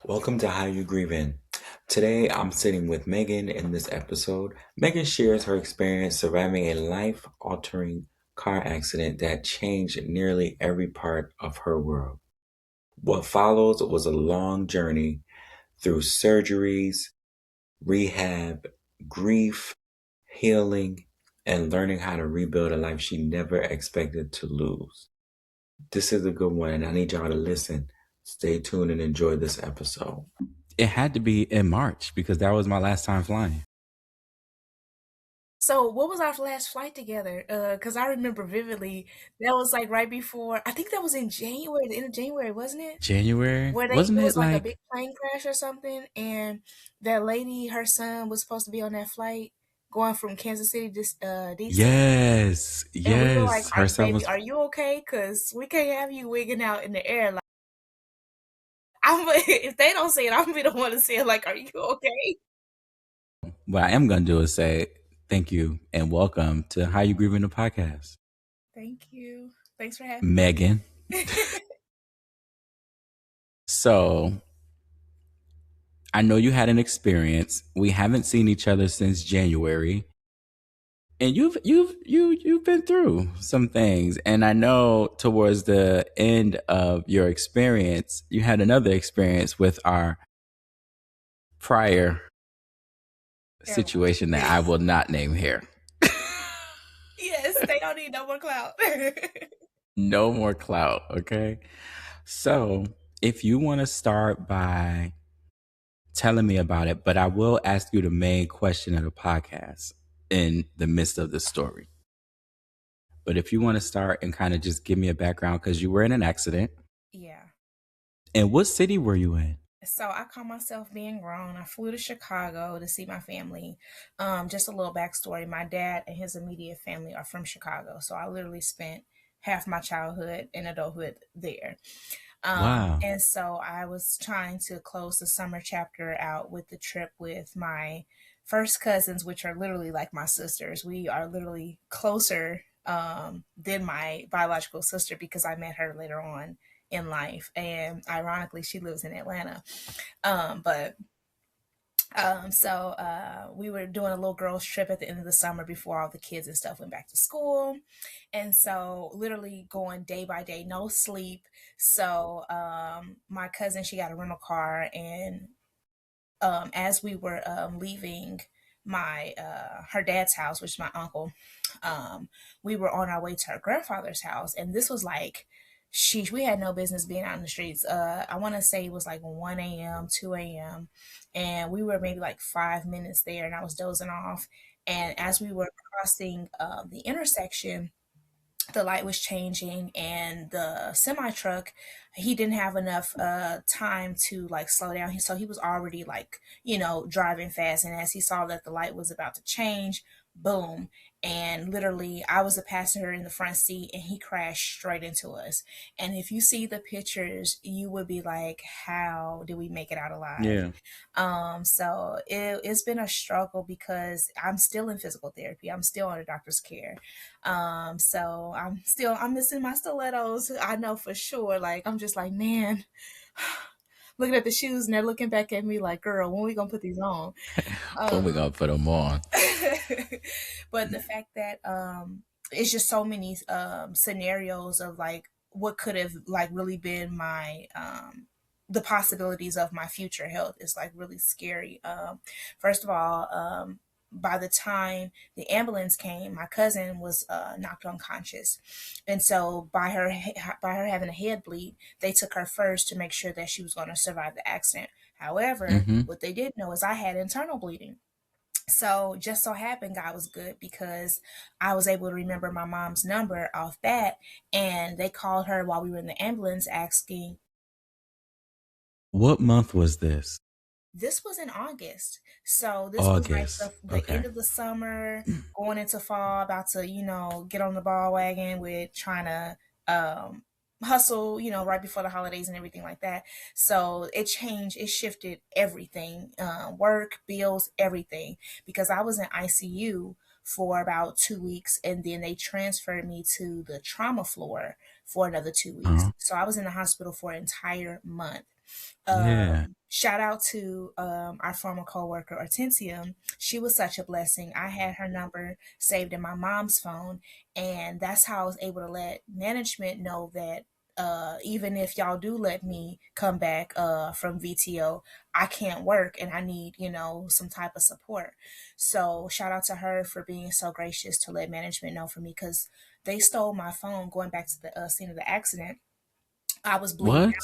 Welcome to How You Grievin. Today I'm sitting with Megan in this episode. Megan shares her experience surviving a life altering car accident that changed nearly every part of her world. What follows was a long journey through surgeries, rehab, grief, healing, and learning how to rebuild a life she never expected to lose. This is a good one, and I need y'all to listen. Stay tuned and enjoy this episode. It had to be in March because that was my last time flying. So, what was our last flight together? Because I remember vividly that was like right before. I think that was in January, the end of January, wasn't it? January, Where wasn't it it was like a like? big plane crash or something, and that lady, her son was supposed to be on that flight going from Kansas City to DC, Yes, and we were like, yes. "Are Her son baby, was. are you okay? Because we can't have you wigging out in the air." Like, if they don't say it, I'm gonna be the one to say it. Like, are you okay? What I am gonna do is say thank you and welcome to How You Grieving the podcast, Thank you. Thanks for having me. Megan. So I know you had an experience. We haven't seen each other since January, and you've been through some things. And I know towards the end of your experience, you had another experience with our prior Airline. situation that I will not name here. Yes, they don't need no more clout. No more clout, okay? So, if you want to start by telling me about it, but I will ask you the main question of the podcast in the midst of the story. But if you want to start and kind of just give me a background, because you were in an accident. Yeah. And what city were you in? So I call myself being grown. I flew to Chicago to see my family. Just a little backstory. My dad and his immediate family are from Chicago. So I literally spent half my childhood and adulthood there. Wow. And so I was trying to close the summer chapter out with the trip with my first cousins, which are literally like my sisters. We are literally closer than my biological sister because I met her later on in life. And ironically, she lives in Atlanta. But we were doing a little girls trip at the end of the summer before all the kids and stuff went back to school. And so literally going day by day, no sleep. So my cousin, she got a rental car, and as we were leaving my her dad's house, which is my uncle, we were on our way to her grandfather's house, and this was like, sheesh, we had no business being out in the streets. I want to say it was like 1 a.m., 2 a.m., and we were maybe like 5 minutes there, and I was dozing off. And as we were crossing the intersection, the light was changing, and the semi truck, he didn't have enough time to like slow down. So he was already like, driving fast, and as he saw that the light was about to change, boom, and literally I was a passenger in the front seat, and he crashed straight into us. And if you see the pictures, you would be like, how did we make it out alive? Yeah. So it's been a struggle because I'm still in physical therapy. I'm still under doctor's care. So I'm missing my stilettos. I know for sure. Like, I'm just like, man, looking at the shoes, and they're looking back at me like, girl, when we gonna put these on? When Um, we gonna put them on? but the fact that it's just so many scenarios of like what could have like really been my the possibilities of my future health is like really scary. First of all, by the time the ambulance came, my cousin was knocked unconscious, and so by her having a head bleed, they took her first to make sure that she was going to survive the accident. However, Mm-hmm. what they didn't know is I had internal bleeding. So just so happened God was good because I was able to remember my mom's number off that, and they called her while we were in the ambulance asking. What month was this? This was in August. So this was like August. the end Okay. of the summer, going into fall, about to, get on the ball wagon with trying to hustle, right before the holidays and everything like that. So it changed, it shifted everything, work, bills, everything, because I was in ICU for about 2 weeks, and then they transferred me to the trauma floor for another 2 weeks. Uh-huh. So I was in the hospital for an entire month. Yeah. Shout out to our former coworker Hortensia. She was such a blessing. I had her number saved in my mom's phone, and that's how I was able to let management know that even if y'all do let me come back from VTO, I can't work and I need, some type of support. So shout out to her for being so gracious to let management know for me, because they stole my phone going back to the scene of the accident. I was bleeding. What?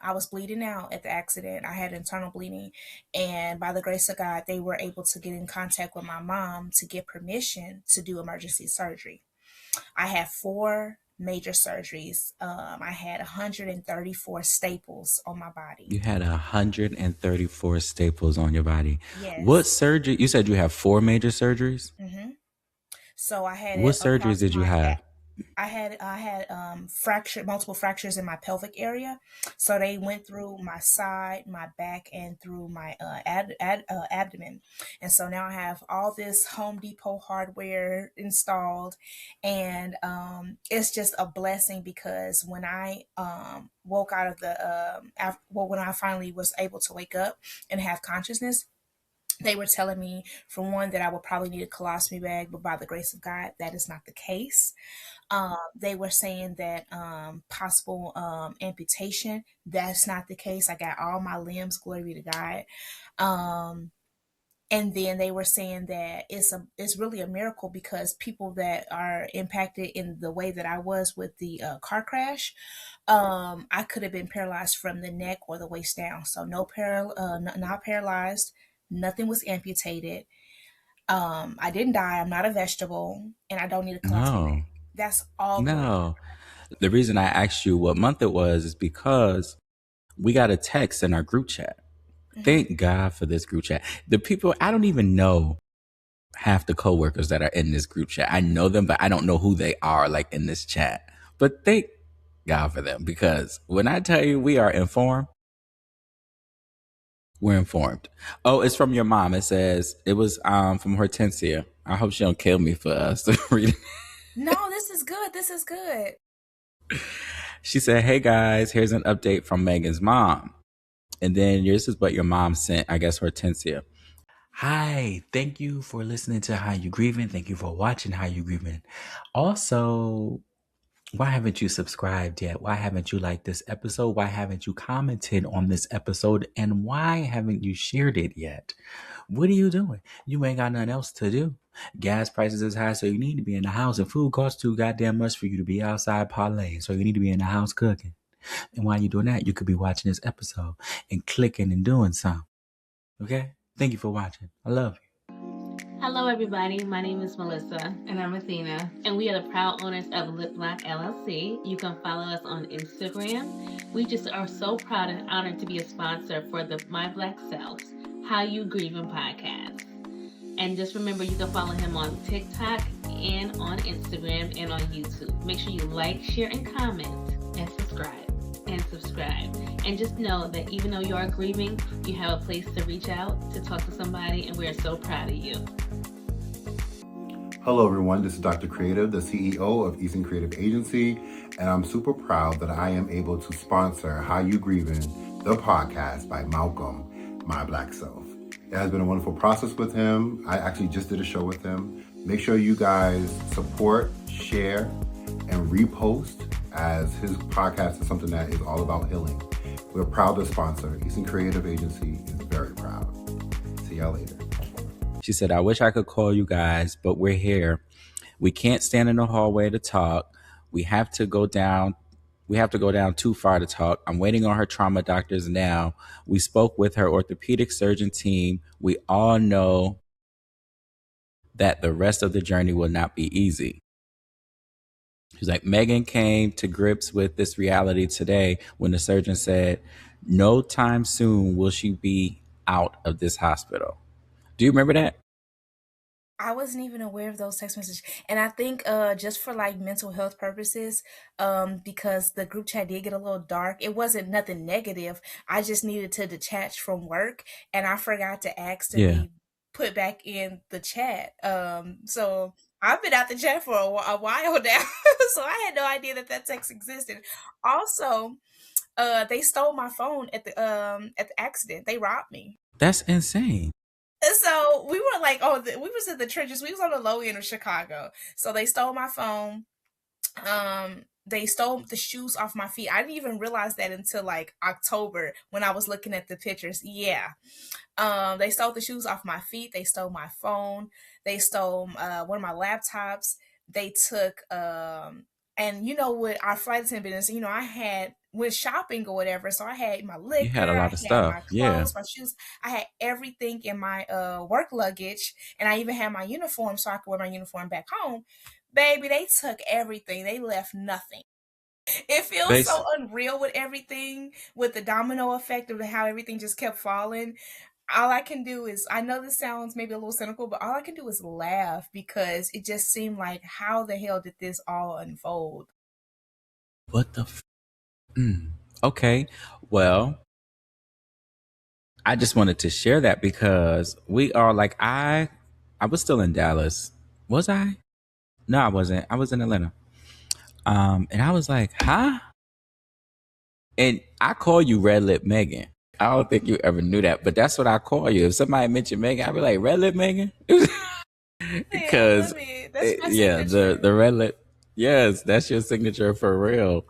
I was bleeding out at the accident. I had internal bleeding. And by the grace of God, they were able to get in contact with my mom to get permission to do emergency surgery. I had four major surgeries. I had 134 staples on my body. You had 134 staples on your body. What Yes. surgery? You said you have four major surgeries? hmm So I had What it surgeries across did you my have? I had multiple fractures in my pelvic area. So they went through my side, my back, and through my abdomen. And so now I have all this Home Depot hardware installed, and it's just a blessing, because when I woke out of the when I finally was able to wake up and have consciousness, they were telling me, for one, that I would probably need a colostomy bag, but by the grace of God, that is not the case. They were saying that possible amputation. That's not the case. I got all my limbs, glory be to God. Um, and then they were saying that it's really a miracle, because people that are impacted in the way that I was with the car crash, I could have been paralyzed from the neck or the waist down. So not paralyzed. Nothing was amputated. I didn't die. I'm not a vegetable, and I don't need a colostomy bag. No, That's all glory to no. The reason I asked you what month it was is because we got a text in our group chat. God. Thank God for this group chat. The people, I don't even know half the coworkers that are in this group chat. I know them, but I don't know who they are like in this chat. But thank God for them, because when I tell you we are informed, we're informed. Oh, it's from your mom. It says it was from Hortensia. I hope she don't kill me for us reading. No, this is good. This is good. She said, "Hey guys, here's an update from Megan's mom." And then this is what your mom sent, I guess, Hortensia. Hi, thank you for listening to How You Grievin. Thank you for watching How You Grievin. Also, why haven't you subscribed yet? Why haven't you liked this episode? Why haven't you commented on this episode? And why haven't you shared it yet? What are you doing? You ain't got nothing else to do. Gas prices is high, so you need to be in the house, and food costs too goddamn much for you to be outside parlaying. So you need to be in the house cooking. And while you're doing that, you could be watching this episode and clicking and doing something. Okay? Thank you for watching. I love you. Hello, everybody. My name is Melissa. And I'm Athena. And we are the proud owners of Lip Lock LLC. You can follow us on Instagram. We just are so proud and honored to be a sponsor for the My Black Selves, How You Grievin podcast. And just remember, you can follow him on TikTok and on Instagram and on YouTube. Make sure you like, share, and comment, And subscribe. and subscribe. And just know that even though you are grieving, you have a place to reach out to talk to somebody, and we are so proud of you. Hello, everyone. This is Dr. Creative, the CEO of Eastern Creative Agency, and I'm super proud that I am able to sponsor How You Grievin, the podcast by Malcolm, My Black Self. It has been a wonderful process with him. I actually just did a show with him. Make sure you guys support, share, and repost, as his podcast is something that is all about healing. We're proud to sponsor. Eastern Creative Agency is very proud. See y'all later. She said, I wish I could call you guys, but we're here. We can't stand in the hallway to talk. We have to go down. We have to go down too far to talk. I'm waiting on her trauma doctors now. We spoke with her orthopedic surgeon team. We all know that the rest of the journey will not be easy. She's like, Meghan came to grips with this reality today when the surgeon said, no time soon will she be out of this hospital. Do you remember that? I wasn't even aware of those text messages. And I think just for like mental health purposes, because the group chat did get a little dark, it wasn't nothing negative. I just needed to detach from work, and I forgot to ask to Yeah. be put back in the chat. So I've been out the chat for a while now. So I had no idea that text existed. Also, They stole my phone at the accident. They robbed me. That's insane. And so we were like, oh, we was in the trenches. We was on the low end of Chicago. So they stole my phone. They stole the shoes off my feet. I didn't even realize that until like October when I was looking at the pictures. Yeah. They stole the shoes off my feet. They stole my phone. They stole one of my laptops. They took and you know what our flight attendants, you know, I had went shopping or whatever. So I had my You had a liquor, I lot of had stuff. my Yeah. clothes, my shoes, I had everything in my work luggage, and I even had my uniform so I could wear my uniform back home. Baby, they took everything. They left nothing. It feels so Base. unreal with everything, with the domino effect of how everything just kept falling. All I can do is, I know this sounds maybe a little cynical, but all I can do is laugh because it just seemed like, how the hell did this all unfold? What the? Okay. Well, I just wanted to share that because we are like I was still in Dallas. Was I? No, I wasn't. I was in Atlanta. And I was like, huh? And I call you Red Lip Megan. I don't think you ever knew that, but that's what I call you. If somebody mentioned Megan, I'd be like, Red Lip Megan? Hey, I Because, love it. That's my yeah, the signature. Red Lip, yes, that's your signature for real.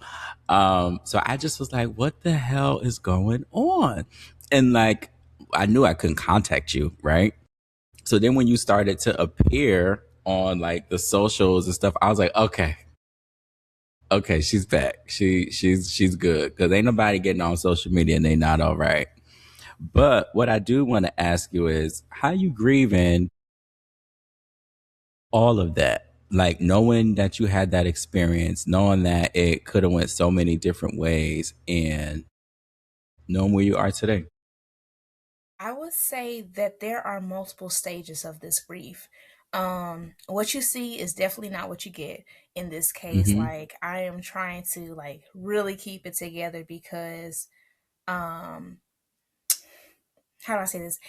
So I just was like, what the hell is going on? And like, I knew I couldn't contact you, right? So then when you started to appear on like the socials and stuff, I was like, okay, she's back. She's good because ain't nobody getting on social media and they not all right. But what I do want to ask you is how you grieving all of that, like knowing that you had that experience, knowing that it could have went so many different ways, and knowing where you are today. I would say that there are multiple stages of this grief. What you see is definitely not what you get in this case. Mm-hmm. Like, I am trying to like really keep it together because um how do I say this?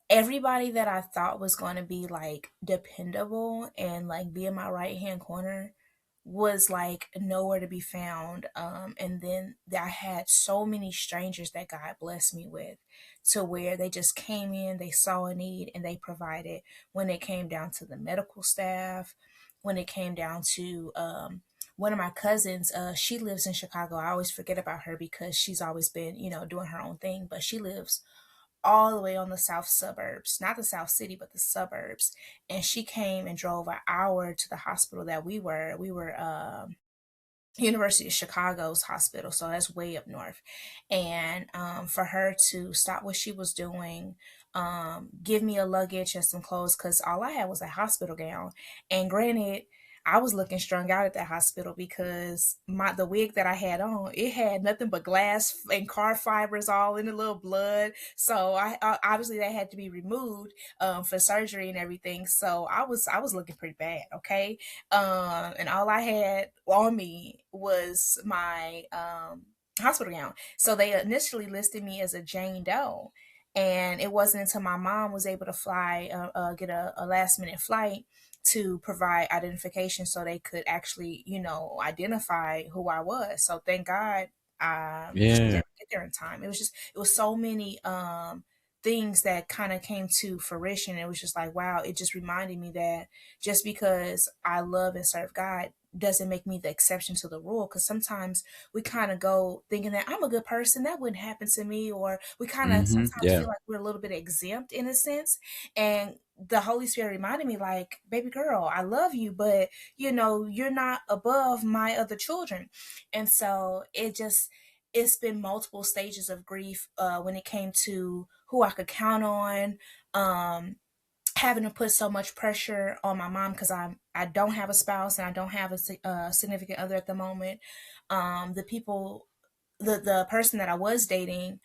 Everybody that I thought was going to be like dependable and like be in my right hand corner was like nowhere to be found. And then I had so many strangers that God blessed me with, to where they just came in, they saw a need, and they provided. When it came down to the medical staff, when it came down to one of my cousins, she lives in Chicago. I always forget about her because she's always been, you know, doing her own thing, but she lives all the way on the south suburbs, not the south city, but the suburbs. And she came and drove an hour to the hospital that we were. We were University of Chicago's hospital, so that's way up north. And for her to stop what she was doing, give me a luggage and some clothes, because all I had was a hospital gown. And granted, I was looking strung out at that hospital because the wig that I had on, it had nothing but glass and car fibers all in the little blood. So I obviously that had to be removed for surgery and everything. So I was looking pretty bad. Okay, and all I had on me was my hospital gown. So they initially listed me as a Jane Doe, and it wasn't until my mom was able to fly, get a last minute flight to provide identification, so they could actually, you know, identify who I was. So thank God, she was Yeah. able to get there in time. It was so many things that kind of came to fruition. It was just like, wow, it just reminded me that just because I love and serve God doesn't make me the exception to the rule. Because sometimes we kind of go thinking that I'm a good person, that wouldn't happen to me, or we kind of Mm-hmm. sometimes Yeah. feel like we're a little bit exempt in a sense. And the Holy Spirit reminded me, like, baby girl, I love you, but you know, you're not above my other children. And so it's been multiple stages of grief when it came to who I could count on. Um, Having to put so much pressure on my mom because I don't have a spouse and I don't have a significant other at the moment. The people, the person that I was dating,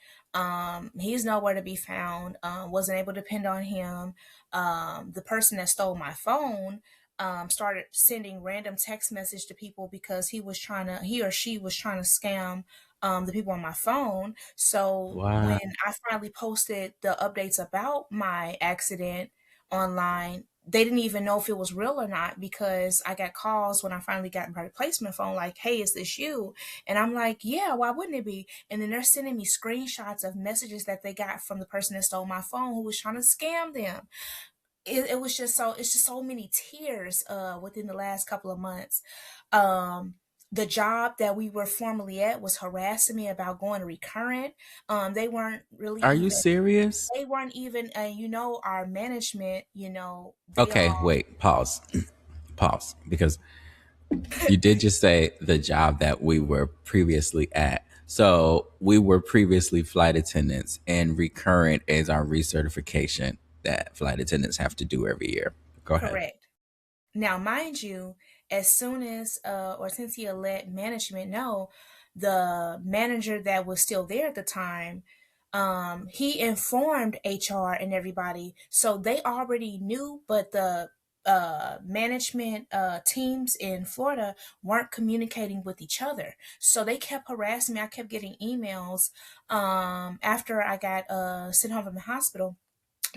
he's nowhere to be found. Wasn't able to depend on him. The person that stole my phone started sending random text message to people because he or she was trying to scam the people on my phone. So Wow. when I finally posted the updates about my accident online, they didn't even know if it was real or not, because I got calls when I finally got my replacement phone, like, hey, is this you? And I'm like, yeah, why wouldn't it be? And then they're sending me screenshots of messages that they got from the person that stole my phone, who was trying to scam them. It was just so, it's just so many tears within the last couple of months. Um the job that we were formerly at was harassing me about going to recurrent. They weren't really Are you even, serious? our management, they Okay, all wait, pause. Pause. Because you did just say the job that we were previously at. So we were previously flight attendants, and recurrent is our recertification that flight attendants have to do every year. Go ahead. correct. Now, mind you, as soon as or since he had let management know, the manager that was still there at the time, he informed HR and everybody, so they already knew, but the management teams in Florida weren't communicating with each other, so they kept harassing me. I kept getting emails after I got sent home from the hospital.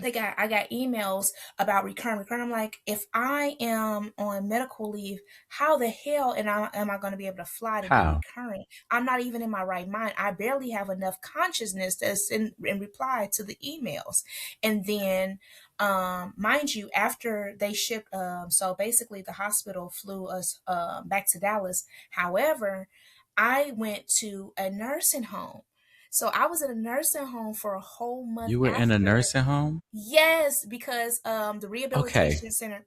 I got emails about recurrent. I'm like, if I am on medical leave, how the hell am I going to be able to fly to do How? recurrent? I'm not even in my right mind. I barely have enough consciousness to send and reply to the emails. And then, mind you, after they shipped, so basically the hospital flew us back to Dallas. However, I went to a nursing home. So I was in a nursing home for a whole month You were in a after. nursing home? Yes, because the Okay. rehabilitation center,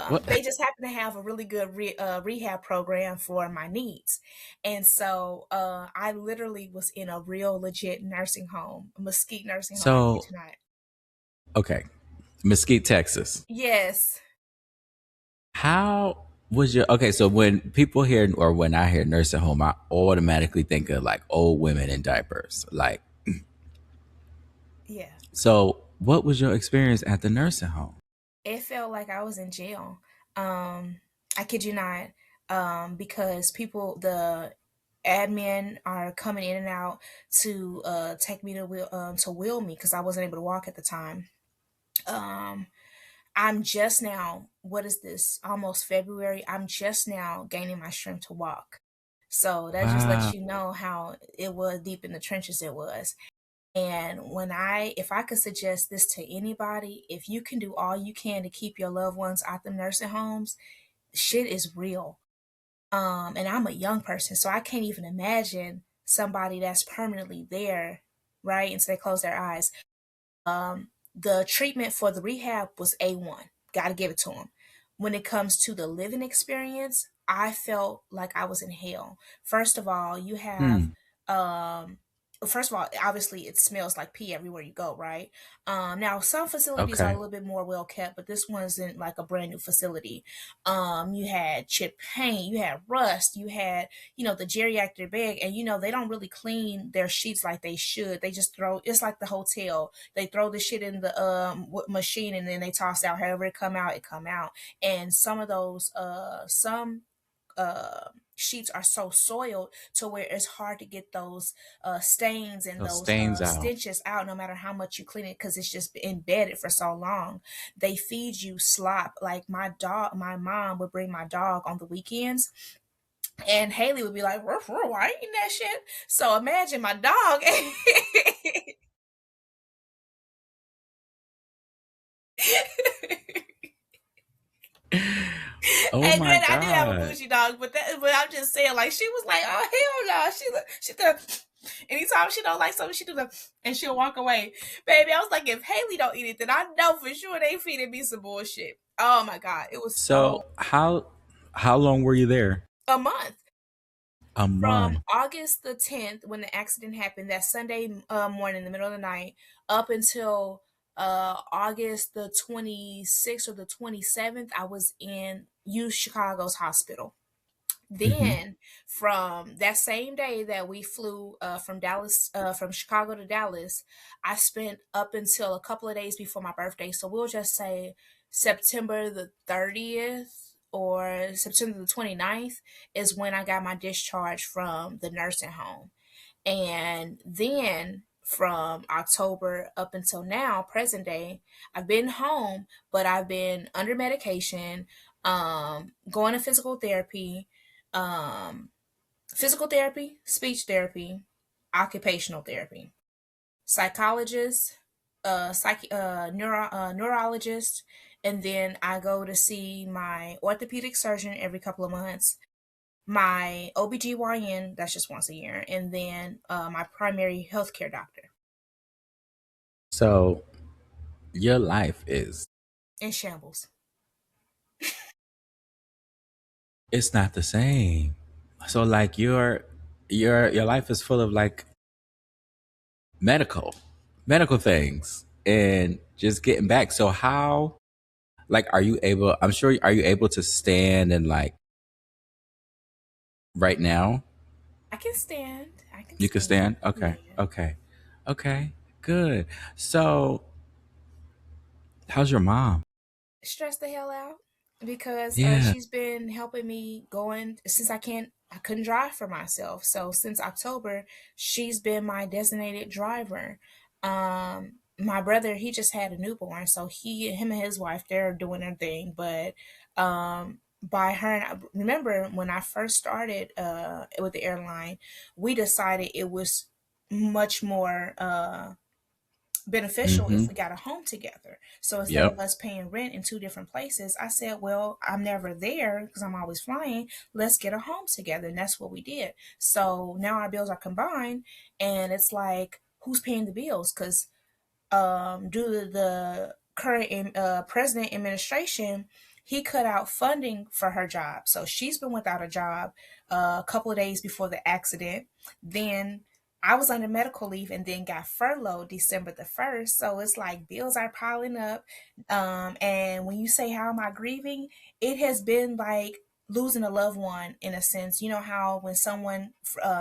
What? they just happen to have a really good rehab program for my needs. And so I literally was in a real legit nursing home, a Mesquite nursing home, I kid So, you not. okay. Mesquite, Texas. Yes. How was your okay? So when people hear or when I hear nursing home, I automatically think of like old women in diapers. Like, Yeah. so what was your experience at the nursing home? It felt like I was in jail. I kid you not. Because the admin are coming in and out to take me to wheel me, because I wasn't able to walk at the time. Um, I'm just now, what is this? Almost February. I'm just now gaining my strength to walk. So that just lets Wow. you know how it was deep in the trenches it was. And if I could suggest this to anybody, if you can do all you can to keep your loved ones out the nursing homes, shit is real. And I'm a young person, so I can't even imagine somebody that's permanently there, right? And so they close their eyes. The treatment for the rehab was A1. Got to give it to them. When it comes to the living experience, I felt like I was in hell. First of all, you have Hmm. um first of all, obviously it smells like pee everywhere you go, right? Now some facilities are a Okay. little bit more well kept, but this wasn't like a brand new facility. You had chipped paint, you had rust, you had, the geriatric bed, and they don't really clean their sheets like they should. They just throw, it's like the hotel, they throw the shit in the machine, and then they toss out however it come out, it come out. And some of those some sheets are so soiled to where it's hard to get those stains and Those those stains out. stenches out, no matter how much you clean it, because it's just embedded for so long. They feed you slop. Like my mom would bring my dog on the weekends, and Haley would be like, "Ruff, ruff, I ain't eating that shit." So imagine my dog. Oh And my granted, I did have a God. bougie dog, but I'm just saying, like, she was like, "Oh hell no!" She the anytime she don't like something, she do the, and she'll walk away. Baby, I was like, if Haley don't eat it, then I know for sure they feeding me some bullshit. Oh my god, it was So so how long were you there? a month. A From month. August the 10th, when the accident happened, that Sunday morning, in the middle of the night, up until August the 26th or the 27th, I was in U Chicago's hospital. Hmm. Then, from that same day that we flew from Chicago to Dallas, I spent up until a couple of days before my birthday. So we'll just say September the 30th or September the 29th is when I got my discharge from the nursing home. And then from October up until now, present day. I've been home, but I've been under medication, going to physical therapy, speech therapy, occupational therapy, psychologist, neurologist, and then I go to see my orthopedic surgeon every couple of months, my OBGYN, that's just once a year, and then my primary healthcare doctor. So your life is, In shambles. it's not the same. So like your life is full of like medical medical things and just getting back. So how, like, are you able, I'm sure, are you able to stand and like right now I can stand. I can you can stand. stand? Okay. Yeah. Okay. Okay. Good. So how's your mom? Stressed the hell out because Yeah. she's been helping me going since I couldn't drive for myself. So since October, she's been my designated driver. My brother, he just had a newborn, so him and his wife, they're doing their thing. But by her and I remember when I first started with the airline, we decided it was much more beneficial if Mm-hmm. we got a home together. So instead of Yep. us paying rent in two different places, I said, well, I'm never there because I'm always flying. Let's get a home together. And that's what we did. So now our bills are combined, and it's like, who's paying the bills? Because due to the current president administration, he cut out funding for her job. So she's been without a job a couple of days before the accident. Then I was under medical leave and then got furloughed December the 1st. So it's like bills are piling up. And when you say, how am I grieving? It has been like losing a loved one in a sense. You know how when someone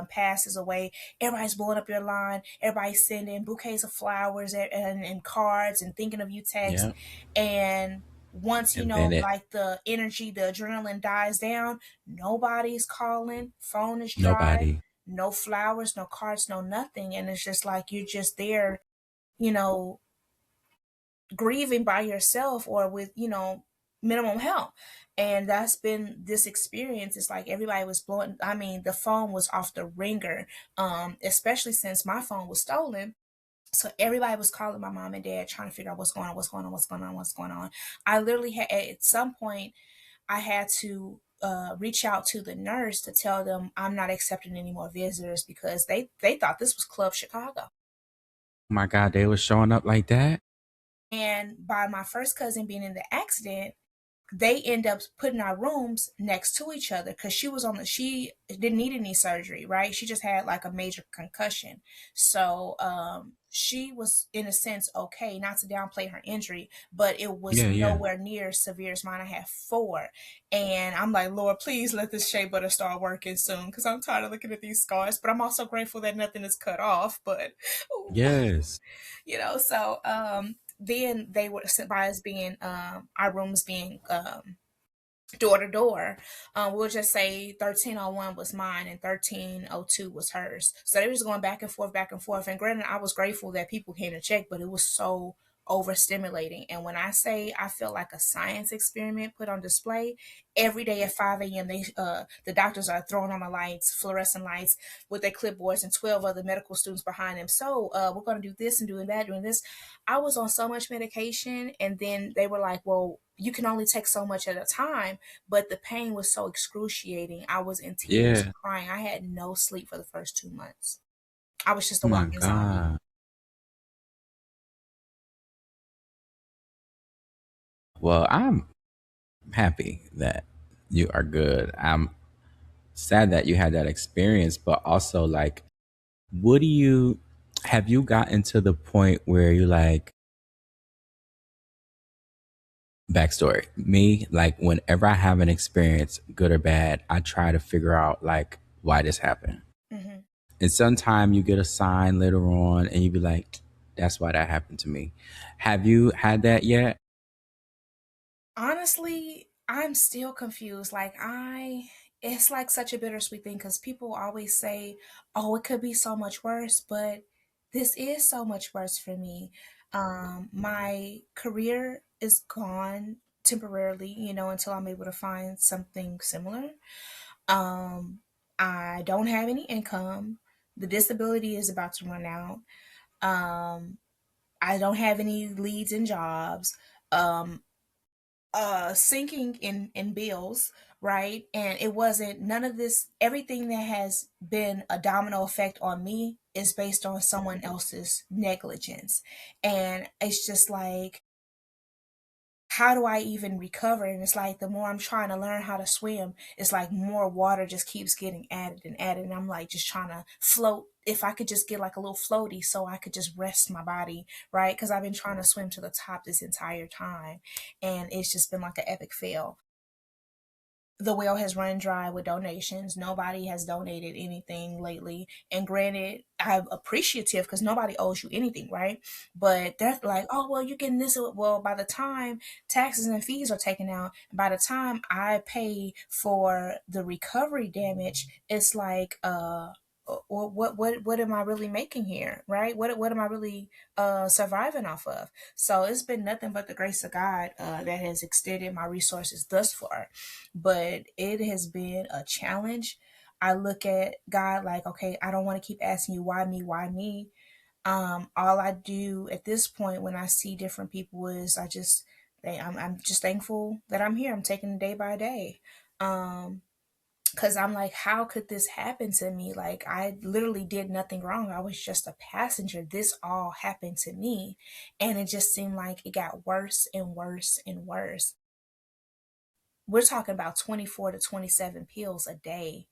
passes away, everybody's blowing up your line, everybody's sending bouquets of flowers and cards and thinking of you text. Yep. And once And then it, like the energy, the adrenaline dies down, nobody's calling, phone is dry, nobody. no flowers, no cards, no nothing. And it's just like you're just there, you know, grieving by yourself or with, minimum help. And that's been this experience. It's like everybody was blowing, I mean, the phone was off the ringer, especially since my phone was stolen. So everybody was calling my mom and dad trying to figure out what's going on, what's going on, what's going on, what's going on. I literally had, at some point, I had to reach out to the nurse to tell them I'm not accepting any more visitors because they thought this was Club Chicago. Oh my God, they was showing up like that. And by my first cousin being in the accident, they end up putting our rooms next to each other because she didn't need any surgery, right? She just had like a major concussion. So she was in a sense okay, not to downplay her injury, but it was Yeah. Yeah. nowhere near as severe as mine. I had four. And I'm like, Lord, please let this shea butter start working soon because I'm tired of looking at these scars. But I'm also grateful that nothing is cut off. But ooh, Yes. so then they were sent by us being our rooms being door to door. We'll just say 1301 was mine and 1302 was hers. So they were just going back and forth, back and forth. And granted, I was grateful that people came to check, but it was so overstimulating. And when I say I feel like a science experiment put on display, every day at 5 a.m. the doctors are throwing on the lights, fluorescent lights with their clipboards and 12 other medical students behind them. So we're going to do this and doing that, doing this. I was on so much medication, and then they were like, well, you can only take so much at a time, but the pain was so excruciating. I was in tears, Yeah. crying. I had no sleep for the first 2 months. I was just a Oh my walking zombie. God. Well, I'm happy that you are good. I'm sad that you had that experience, but also like, what do you, have you gotten to the point where you like, backstory, me, like whenever I have an experience, good or bad, I try to figure out like why this happened. Hmm. And sometimes you get a sign later on and you be like, that's why that happened to me. Have you had that yet? Honestly, I'm still confused. It's like such a bittersweet thing because people always say, oh, it could be so much worse, but this is so much worse for me. My career is gone temporarily, until I'm able to find something similar. Um, I don't have any income. The disability is about to run out. Um, I don't have any leads in jobs. Um, sinking in bills, right? And it wasn't none of this. Everything that has been a domino effect on me is based on someone else's negligence. And it's just like, how do I even recover? And it's like, the more I'm trying to learn how to swim, it's like more water just keeps getting added and added. And I'm like just trying to float. If I could just get like a little floaty so I could just rest my body, right? Because I've been trying to swim to the top this entire time. And it's just been like an epic fail. The well has run dry with donations. Nobody has donated anything lately. And granted, I'm appreciative because nobody owes you anything, right? But they're like, oh, well, you're getting this. Well, by the time taxes and fees are taken out, by the time I pay for the recovery damage, it's like, what am I really making here, right? What am I really surviving off of? So it's been nothing but the grace of God that has extended my resources thus far, but it has been a challenge. I look at God like, okay, I don't want to keep asking you why me, why me. All I do at this point when I see different people is I'm just thankful that I'm here. I'm taking it day by day. Because I'm like, how could this happen to me? Like, I literally did nothing wrong. I was just a passenger. This all happened to me. And it just seemed like it got worse and worse and worse. We're talking about 24 to 27 pills a day,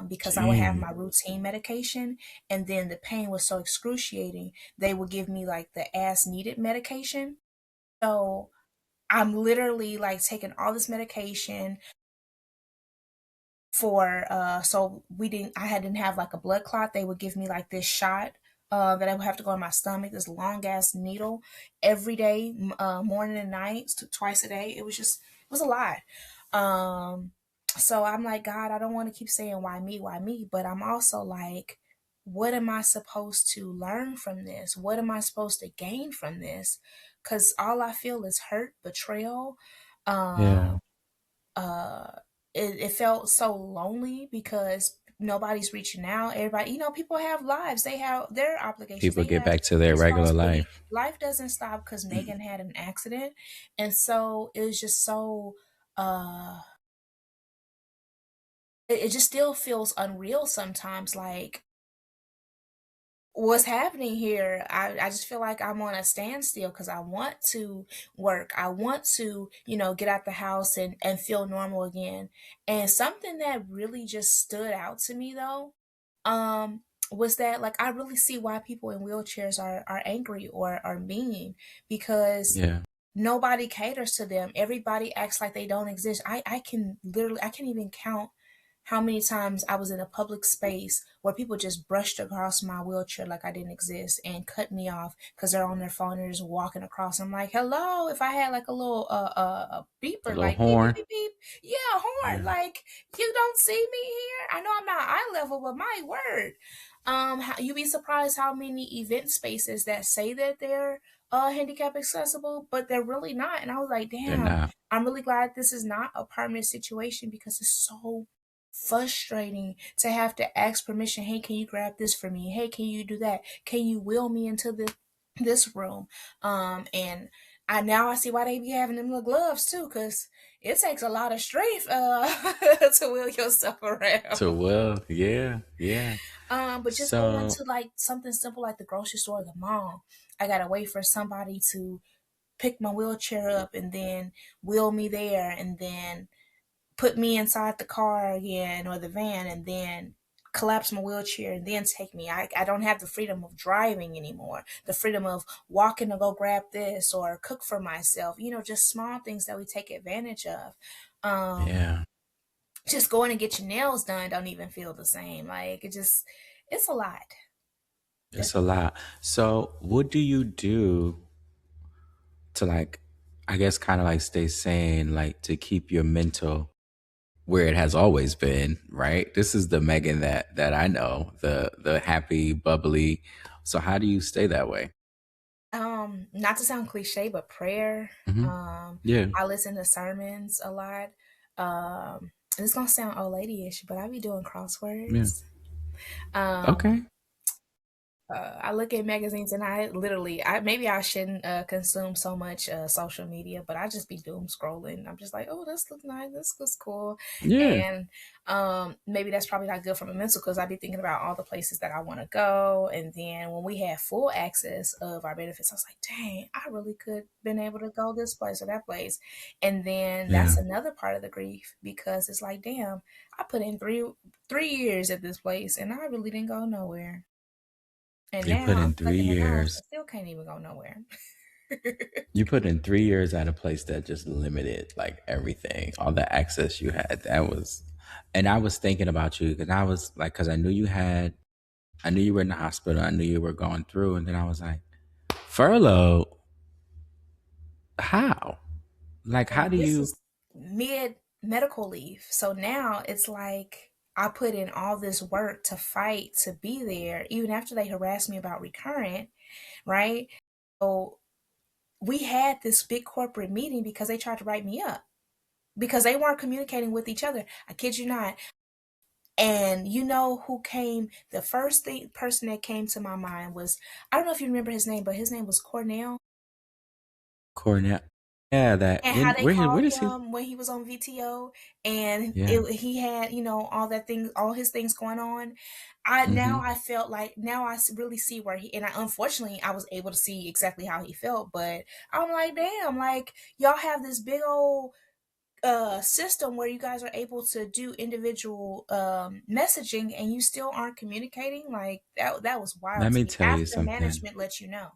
because I would have Dang. my routine medication, and then the pain was so excruciating, they would give me like the as needed medication. So I'm literally like taking all this medication for so we didn't I hadn't have like a blood clot. They would give me like this shot that I would have to go in my stomach, this long ass needle every day, morning and night, twice a day. It was a lot. um so I'm like, God, I don't want to keep saying why me, but I'm also like, what am I supposed to learn from this? What am I supposed to gain from this? Because all I feel is hurt, betrayal. Yeah. um uh it felt so lonely because nobody's reaching out. Everybody, people have lives, they have their obligations, People they get have back to their regular responsibility. life. Life doesn't stop because Megan had an accident. And so it was just so uh it just still feels unreal sometimes, like, what's happening here? I just feel like I'm on a standstill because I want to work. I want to, get out the house and feel normal again. And something that really just stood out to me though, um, was that, like, I really see why people in wheelchairs are angry or are mean, because Yeah. nobody caters to them. Everybody acts like they don't exist. I can literally, I can't even count how many times I was in a public space where people just brushed across my wheelchair like I didn't exist and cut me off because they're on their phone and just walking across. I'm like, hello. If I had like a little a A beeper, little like beep beep horn. beep beep, yeah, horn. Yeah. Like, you don't see me here. I know I'm not eye level, but my word, you'd be surprised how many event spaces that say that they're handicap accessible, but they're really not. And I was like, They're damn, not. I'm really glad this is not a permanent situation because it's so frustrating to have to ask permission. Hey, can you grab this for me? Hey, can you do that? Can you wheel me into this room? And I see why they be having them little gloves too, because it takes a lot of strength to wheel yourself around. So well, yeah, yeah. But just going So to like something simple like the grocery store or the mall, I gotta wait for somebody to pick my wheelchair up and then wheel me there and then put me inside the car again or the van and then collapse my wheelchair and then take me. I don't have the freedom of driving anymore, the freedom of walking to go grab this or cook for myself, just small things that we take advantage of. um yeah, just going to get your nails done don't even feel the same. Like, it's a lot. it's a lot. So what do you do to, like, I guess, kind of like stay sane, like to keep your mental where it has always been, right? This is the Megan that I know, the happy, bubbly, So how do you stay that way? Not to sound cliche, but prayer. Hmm. Um, Yeah. I listen to sermons a lot. And it's gonna sound old lady-ish, but I be doing Yeah. crosswords. Um, Okay. I look at magazines and I literally, I maybe I shouldn't consume so much social media, but I just be doom scrolling. I'm just like, oh, this looks nice, this looks cool, Yeah. and maybe that's probably not good for my mental because I be thinking about all the places that I want to go, and then when we had full access of our benefits, I was like, dang, I really could been able to go this place or that place, and then Yeah. that's another part of the grief because it's like, damn, I put in three years at this place and I really didn't go nowhere. And You now put I'm in stuck three in the house years. and still can't even go nowhere. You put in 3 years at a place that just limited like everything, all the access you had. That was, and I was thinking about you because I was like, because I knew you were in the hospital, I knew you were going through, and then I was like, furlough, how? Like, how And do this you? is mid medical leave. So now it's like I put in all this work to fight to be there, even after they harassed me about recurrent, right? So we had this big corporate meeting because they tried to write me up because they weren't communicating with each other. I kid you not. And you know who came? The first person that came to my mind was, I don't know if you remember his name, but his name was Cornell. Cornell. Yeah, that And in how they where called does he? him when he was on VTO, and Yeah. he had, all that thing, all his things going on. I Mm-hmm. now I felt like now really see where he, and unfortunately I was able to see exactly how he felt, but I'm like, damn, like y'all have this big old system where you guys are able to do individual messaging and you still aren't communicating. Like that was wild Let to me me tell you after something. management lets you know.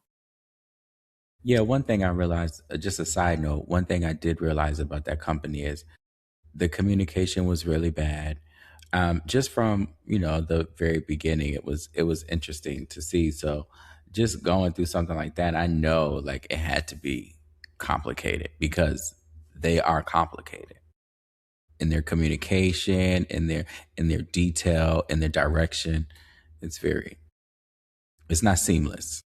Yeah, one thing I realized, just a side note, one thing I did realize about that company is the communication was really bad. Just from the very beginning, it was interesting to see. So, just going through something like that, I know like it had to be complicated because they are complicated in their communication, in their detail, in their direction. It's not seamless.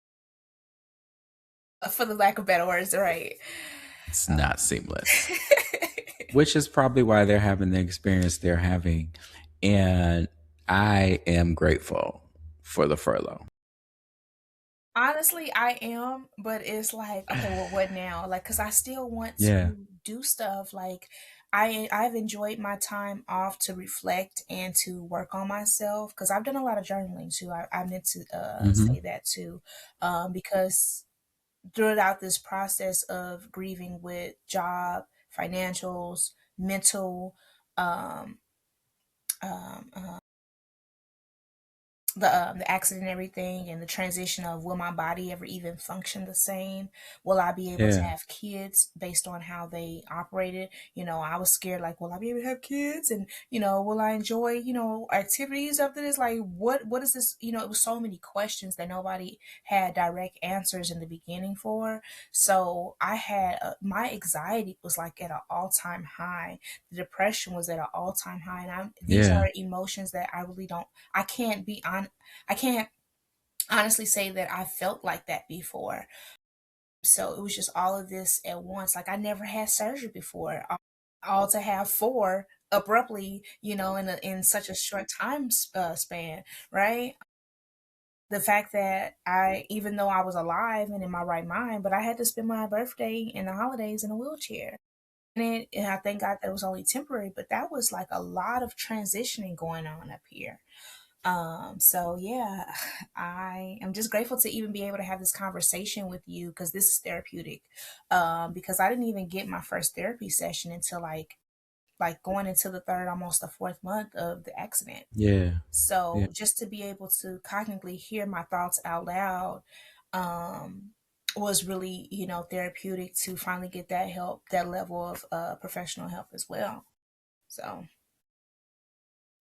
For the lack of better words, right? It's not seamless, which is probably why they're having the experience they're having. And I am grateful for the furlough. Honestly, I am, but it's like, okay, well, what now? Like, cause I still want Yeah. to do stuff. Like, I've enjoyed my time off to reflect and to work on myself. Cause I've done a lot of journaling too. I meant to Hmm. say that too, because throughout this process of grieving with job, financials, mental, um, um, the accident and everything and the transition of will my body ever even function the same, will I be able to Yeah. have kids based on how they operated. I was scared, like, will I be able to have kids, and will I enjoy activities after this, like what is this. It was so many questions that nobody had direct answers in the beginning for. So I had my anxiety was like at an all-time high, the depression was at an all-time high, and these Yeah. are emotions that I really don't, I can't be on. I can't honestly say that I felt like that before. So it was just all of this at once. Like I never had surgery before. All to have four abruptly, in such a short time span, right? The fact that even though I was alive and in my right mind, but I had to spend my birthday and the holidays in a wheelchair. And I thank God that it was only temporary, but that was like a lot of transitioning going on up here. So yeah, I am just grateful to even be able to have this conversation with you because this is therapeutic. Because I didn't even get my first therapy session until like going into the third, almost the fourth month of the accident. Yeah. Yeah. So just to be able to cognitively hear my thoughts out loud, um, was really, therapeutic to finally get that help, that level of professional help as well. So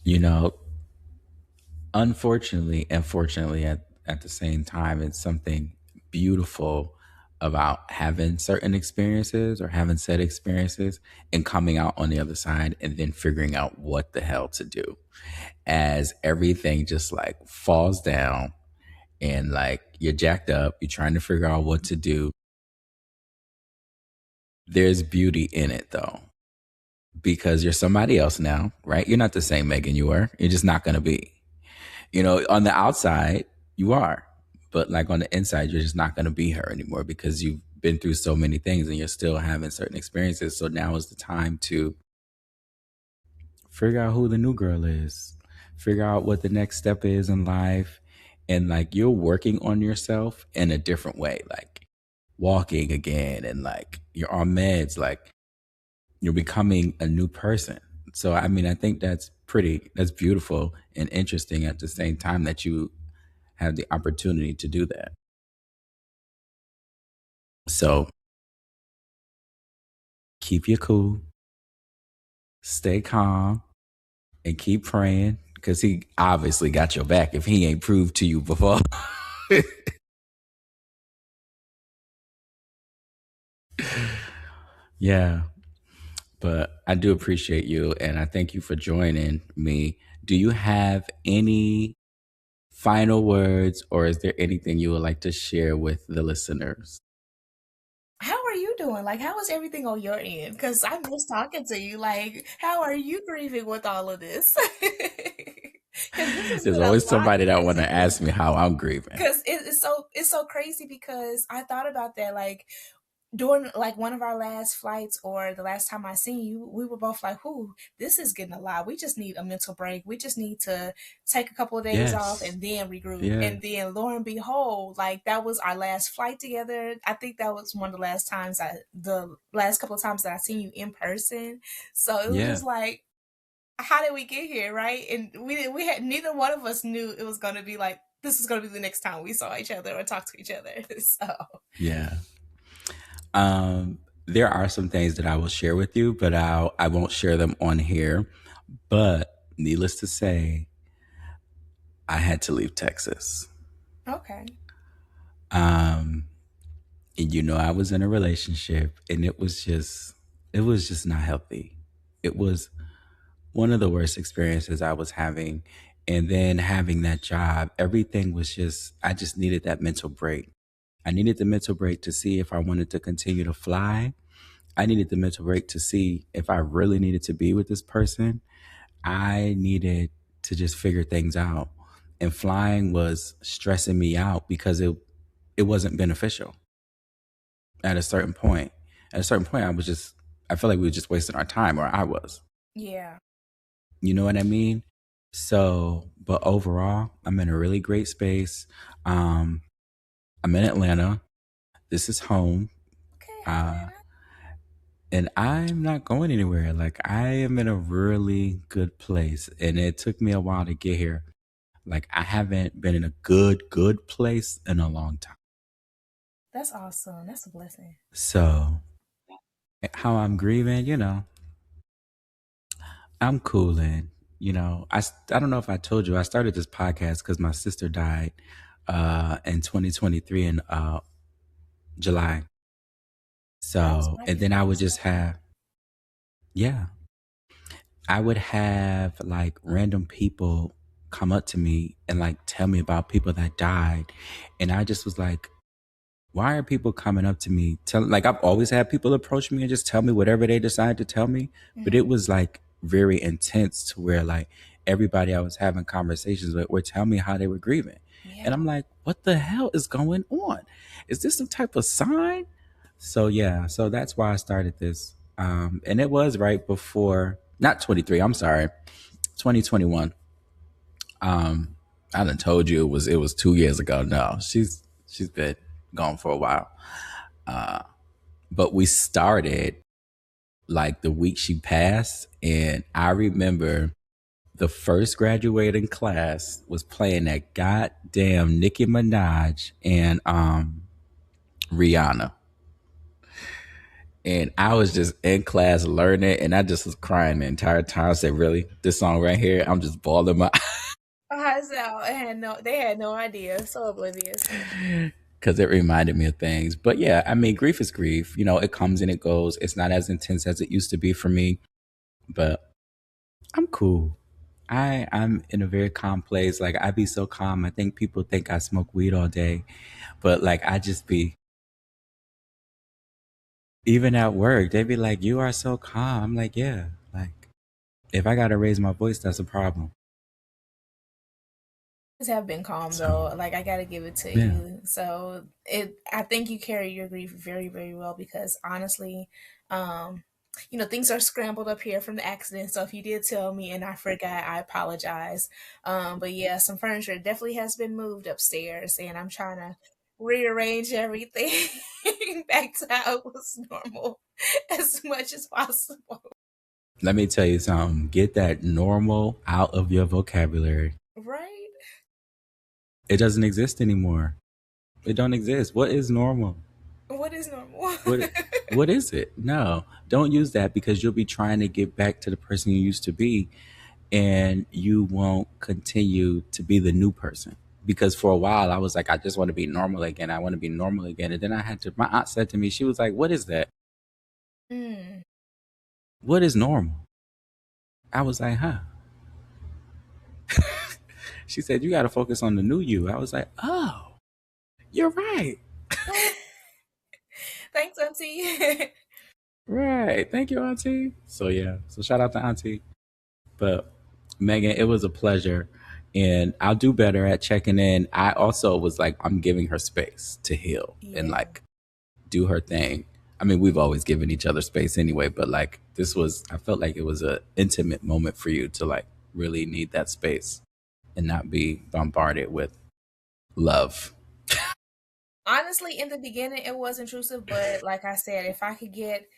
You know, unfortunately and fortunately at the same time, it's something beautiful about having certain experiences or having said experiences and coming out on the other side and then figuring out what the hell to do as everything just like falls down and like you're jacked up, you're trying to figure out what to do. There's beauty in it though, because you're somebody else now, right? You're not the same Megan you were. You're just not going to be. On the outside, you are, but like on the inside, you're just not going to be her anymore because you've been through so many things and you're still having certain experiences. So now is the time to figure out who the new girl is, figure out what the next step is in life. And like you're working on yourself in a different way, like walking again and like you're on meds, like you're becoming a new person. So, I mean, I think that's beautiful and interesting at the same time that you have the opportunity to do that. So, keep your cool, stay calm, and keep praying because he obviously got your back if he ain't proved to you before. Yeah, but I do appreciate you and I thank you for joining me. Do you have any final words or is there anything you would like to share with the listeners? How are you doing? Like, how is everything on your end? Because I miss talking to you. Like, how are you grieving with all of this? Because this has There's been a always lot. somebody that want to ask me how I'm grieving. Because it's so crazy because I thought about that like during like one of our last flights or the last time I seen you, we were both like, "Whoo, this is getting a lot. We just need a mental break. We just need to take a couple of days off Yes. and then regroup." Yeah. And then, lo and behold, like that was our last flight together. I think that was one of the last couple of times that I seen you in person. So it was Yeah. just like, how did we get here, right? And we had neither one of us knew it was going to be like this is going to be the next time we saw each other or talked to each other. So Yeah. There are some things that I will share with you, but I won't share them on here. But needless to say, I had to leave Texas. okay, Um, and I was in a relationship and it was just not healthy. It was one of the worst experiences I was having. And then having that job, everything was I just needed that mental break. I needed the mental break to see if I wanted to continue to fly. I needed the mental break to see if I really needed to be with this person. I needed to just figure things out. And flying was stressing me out because it wasn't beneficial at a certain point. At a certain point, I felt like we were just wasting our time, or I was. yeah, You know what I mean? So, but overall, I'm in a really great space. Um, I'm in Atlanta. This is home. okay, Uh, Atlanta. and I'm not going anywhere. Like, I am in a really good place. And it took me a while to get here. Like, I haven't been in a good place in a long time. That's awesome. That's a blessing. So, how I'm grieving, I'm cooling. I don't know if I told you, I started this podcast because my sister died in 2023 in July. That was So, right and then before I I would just started. have, yeah, I would have like random people come up to me and like tell me about people that died. And I just was like, why are people coming up to me? Like, I've always had people approach me and just tell me whatever they decide to tell me. But Hmm. it was like very intense to where like everybody I was having conversations with were telling me how they were grieving. And Yeah. I'm like, what the hell is going on? Is this some type of sign? So yeah, so that's why I started this. And it was right before, not 23, I'm sorry, 2021. I done told you it was 2 years ago. No, she's been gone for a while. But we started like the week she passed, and I remember the first graduating class was playing that goddamn Nicki Minaj and Rihanna. And I was just in class learning, and I just was crying the entire time. I said, "Really, this song right here?" I'm just bawling my So they had no idea. So oblivious. because it reminded me of things. But yeah, I mean, grief is grief. It comes and it goes. It's not as intense as it used to be for me, but I'm cool. I'm in a very calm place. Like I be so calm. I think people think I smoke weed all day, but like I just be even at work. They be like, "You are so calm." I'm like, "Yeah." Like if I gotta raise my voice, that's a problem. Have been calm So though. Like I gotta give it to yeah, you. So I think you carry your grief very, very well because honestly, um, things are scrambled up here from the accident. So if you did tell me and I forgot, I apologize. But yeah, some furniture definitely has been moved upstairs, and I'm trying to rearrange everything back to how it was normal as much as possible. let me tell you something. Get that normal out of your vocabulary. Right? It doesn't exist anymore. It don't exist. What is normal? What is normal? What what is it? No. Don't use that because you'll be trying to get back to the person you used to be and you won't continue to be the new person. Because for a while I was like, I just want to be normal again. I want to be normal again. And then I had to my aunt said to me, she was like, "What is that? Mm. What is normal?" I was like, huh. She said, "You gotta focus on the new you." I was like, oh, you're right. Thanks, Auntie. Right. Thank you, Auntie. So yeah. So shout out to Auntie. But Megan, it was a pleasure. And I'll do better at checking in. I also was like, I'm giving her space to heal and Yeah. like do her thing. I mean, we've always given each other space anyway, but like this was, I felt like it was a intimate moment for you to like really need that space and not be bombarded with love. Honestly, in the beginning, it was intrusive, but like I said, if I could get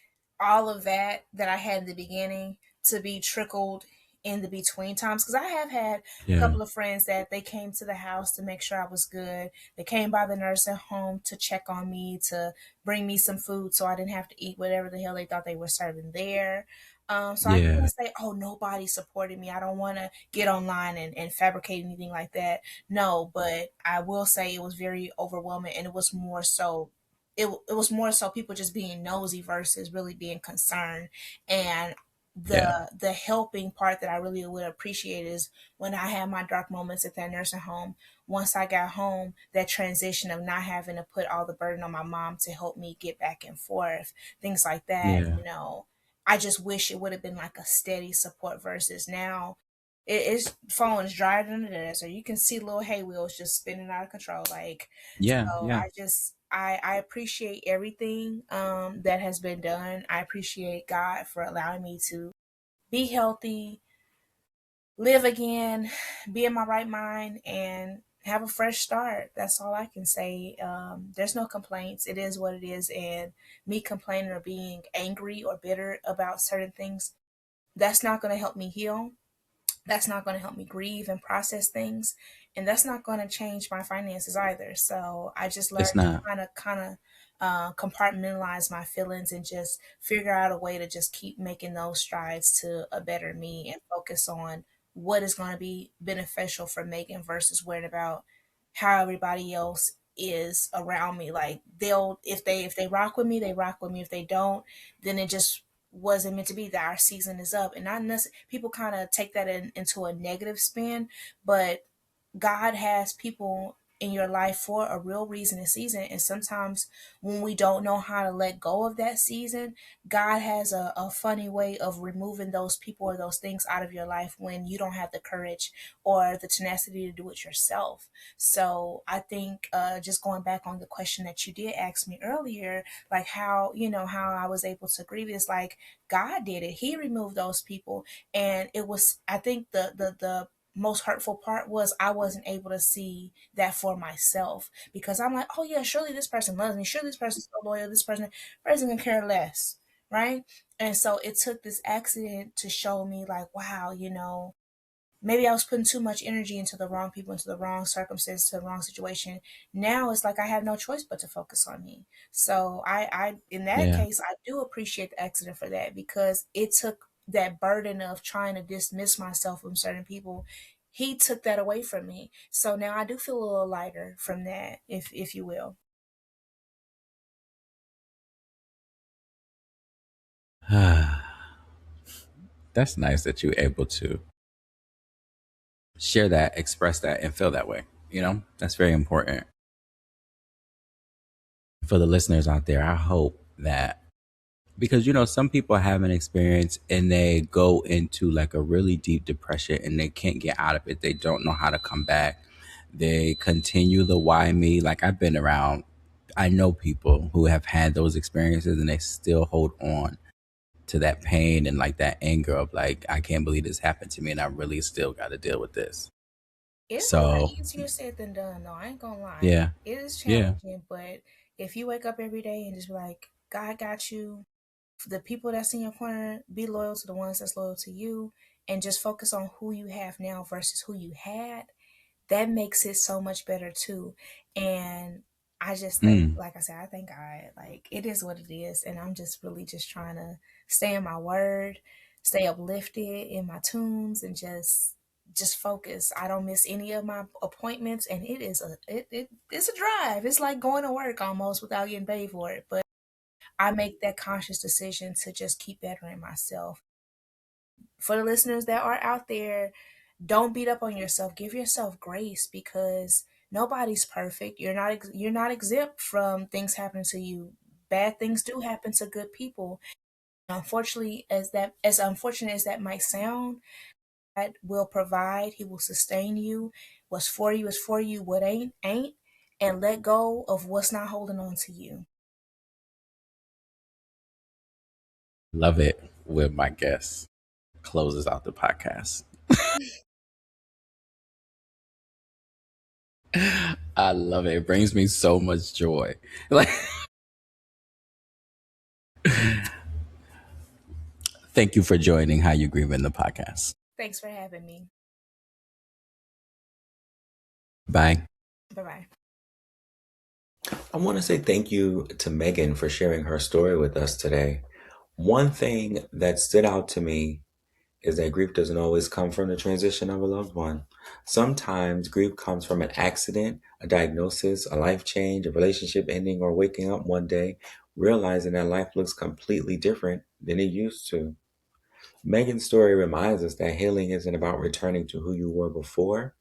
all of that I had in the beginning to be trickled in the between times, because I have had a Yeah. couple of friends that they came to the house to make sure I was good. They came by the nursing home to check on me, to bring me some food so I didn't have to eat whatever the hell they thought they were serving there. So I Yeah. can't say, oh, nobody supported me. I don't want to get online and fabricate anything like that. No, but I will say it was very overwhelming, and it was more so. It was more so people just being nosy versus really being concerned. And Yeah. the helping part that I really would appreciate is when I had my dark moments at that nursing home. Once I got home, that transition of not having to put all the burden on my mom to help me get back and forth, things like that. Yeah. I just wish it would have been like a steady support versus now it's phone's drier than it is, or you can see little hay wheels just spinning out of control. Like, Yeah. so Yeah. I appreciate everything that has been done. I appreciate God for allowing me to be healthy, live again, be in my right mind, and have a fresh start. That's all I can say. There's no complaints. It is what it is, and me complaining or being angry or bitter about certain things, that's not going to help me heal. That's not going to help me grieve and process things, and that's not going to change my finances either. So I just learned It's to not. compartmentalize my feelings and just figure out a way to just keep making those strides to a better me and focus on what is going to be beneficial for Megan versus worrying about how everybody else is around me. Like they'll if they rock with me, they rock with me. If they don't, then it just wasn't meant to be, that our season is up. And not necessarily people kind of take that into a negative spin, but God has people in your life for a real reason and season. And sometimes when we don't know how to let go of that season, God has a funny way of removing those people or those things out of your life when you don't have the courage or the tenacity to do it yourself. So I think just going back on the question that you did ask me earlier, like how I was able to grieve, is like God did it. He removed those people. And it was, I think the most hurtful part was I wasn't able to see that for myself, because I'm like, oh yeah, surely this person loves me. Surely this person's so loyal. This person can care less. Right. And so it took this accident to show me like, wow, maybe I was putting too much energy into the wrong people, into the wrong circumstance, to the wrong situation. Now it's like I have no choice but to focus on me. So I in that Yeah. case, I do appreciate the accident for that, because it took that burden of trying to dismiss myself from certain people. He took that away from me. So now I do feel a little lighter from that, if you will. That's nice that you're able to share that, express that, and feel that way. That's very important for the listeners out there. I hope that, because some people have an experience and they go into like a really deep depression and they can't get out of it. They don't know how to come back. They continue the why me. Like, I've been around, I know people who have had those experiences and they still hold on to that pain and like that anger of like, I can't believe this happened to me and I really still got to deal with this. It's a lot So easier said than done, though. I ain't gonna lie. yeah, It is yeah, challenging, but if you wake up every day and just be like, God got you, for the people that's in your corner, be loyal to the ones that's loyal to you, and just focus on who you have now versus who you had, that makes it so much better too. And I just think, mm, like I said, I thank God. Like, it is what it is, and I'm just really just trying to stay in my word, stay uplifted in my tunes, and just focus. I don't miss any of my appointments, and it's a drive. It's like going to work almost without getting paid for it, but I make that conscious decision to just keep bettering myself. For the listeners that are out there, don't beat up on yourself. Give yourself grace, because nobody's perfect. You're not exempt from things happening to you. Bad things do happen to good people. Unfortunately, as unfortunate as that might sound, God will provide. He will sustain you. What's for you is for you. What ain't ain't. And let go of what's not holding on to you. love it when my guest closes out the podcast. I love it. It brings me so much joy. Like, thank you for joining How You Grieve in the podcast. Thanks for having me. Bye. Bye bye. I want to say thank you to Megan for sharing her story with us today. One thing that stood out to me is that grief doesn't always come from the transition of a loved one. Sometimes grief comes from an accident, a diagnosis, a life change, a relationship ending, or waking up one day realizing that life looks completely different than it used to. Megan's story reminds us that healing isn't about returning to who you were before.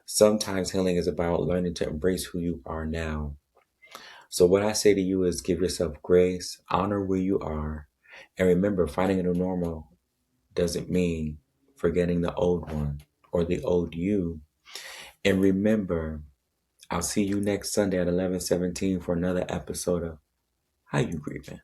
Sometimes healing is about learning to embrace who you are now. So, what I say to you is give yourself grace, honor where you are, and remember finding a new normal doesn't mean forgetting the old one or the old you. And remember, I'll see you next Sunday at 11:17 for another episode of How You Grievin'.